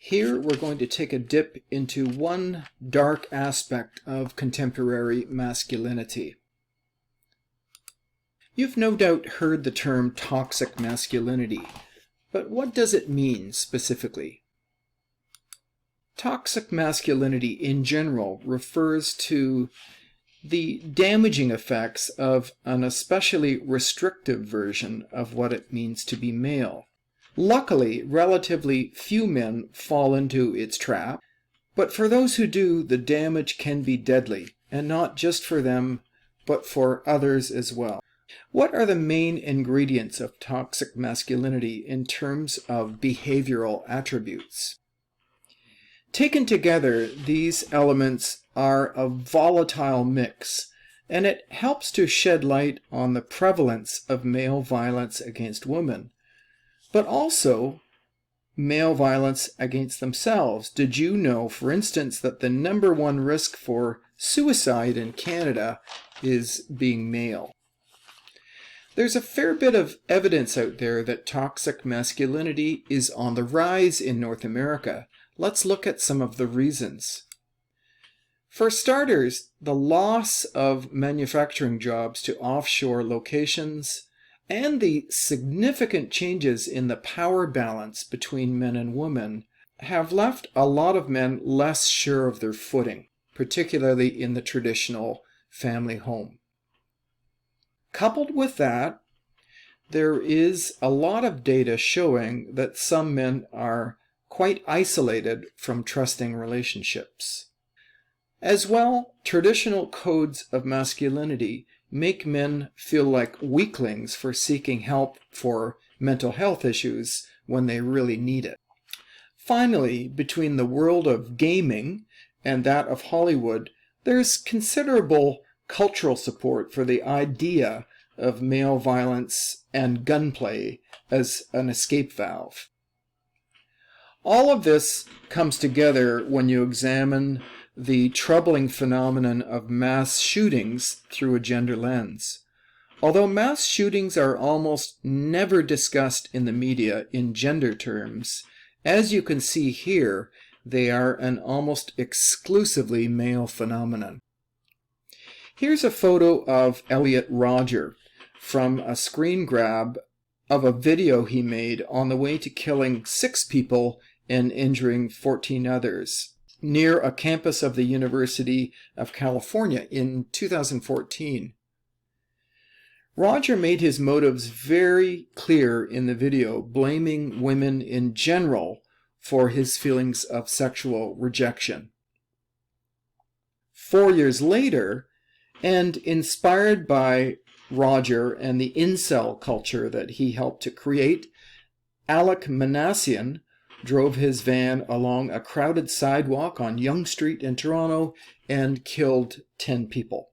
Here we're going to take a dip into one dark aspect of contemporary masculinity. You've no doubt heard the term toxic masculinity, but what does it mean specifically? Toxic masculinity in general refers to the damaging effects of an especially restrictive version of what it means to be male. Luckily, relatively few men fall into its trap, but for those who do, the damage can be deadly, and not just for them, but for others as well. What are the main ingredients of toxic masculinity in terms of behavioral attributes? Taken together, these elements are a volatile mix, and it helps to shed light on the prevalence of male violence against women, but also male violence against themselves. Did you know, for instance, that the #1 risk for suicide in Canada is being male? There's a fair bit of evidence out there that toxic masculinity is on the rise in North America. Let's look at some of the reasons. For starters, the loss of manufacturing jobs to offshore locations and the significant changes in the power balance between men and women have left a lot of men less sure of their footing, particularly in the traditional family home. Coupled with that, there is a lot of data showing that some men are quite isolated from trusting relationships. As well, traditional codes of masculinity make men feel like weaklings for seeking help for mental health issues when they really need it. Finally, between the world of gaming and that of Hollywood, there's considerable cultural support for the idea of male violence and gunplay as an escape valve. All of this comes together when you examine the troubling phenomenon of mass shootings through a gender lens. Although mass shootings are almost never discussed in the media in gender terms, as you can see here, they are an almost exclusively male phenomenon. Here's a photo of Elliot Rodger from a screen grab of a video he made on the way to killing 6 people and injuring 14 others near a campus of the University of California in 2014. Rodger made his motives very clear in the video, blaming women in general for his feelings of sexual rejection. 4 years later, and inspired by Rodger and the incel culture that he helped to create, Alec Manassian drove his van along a crowded sidewalk on Yonge Street in Toronto and killed 10 people.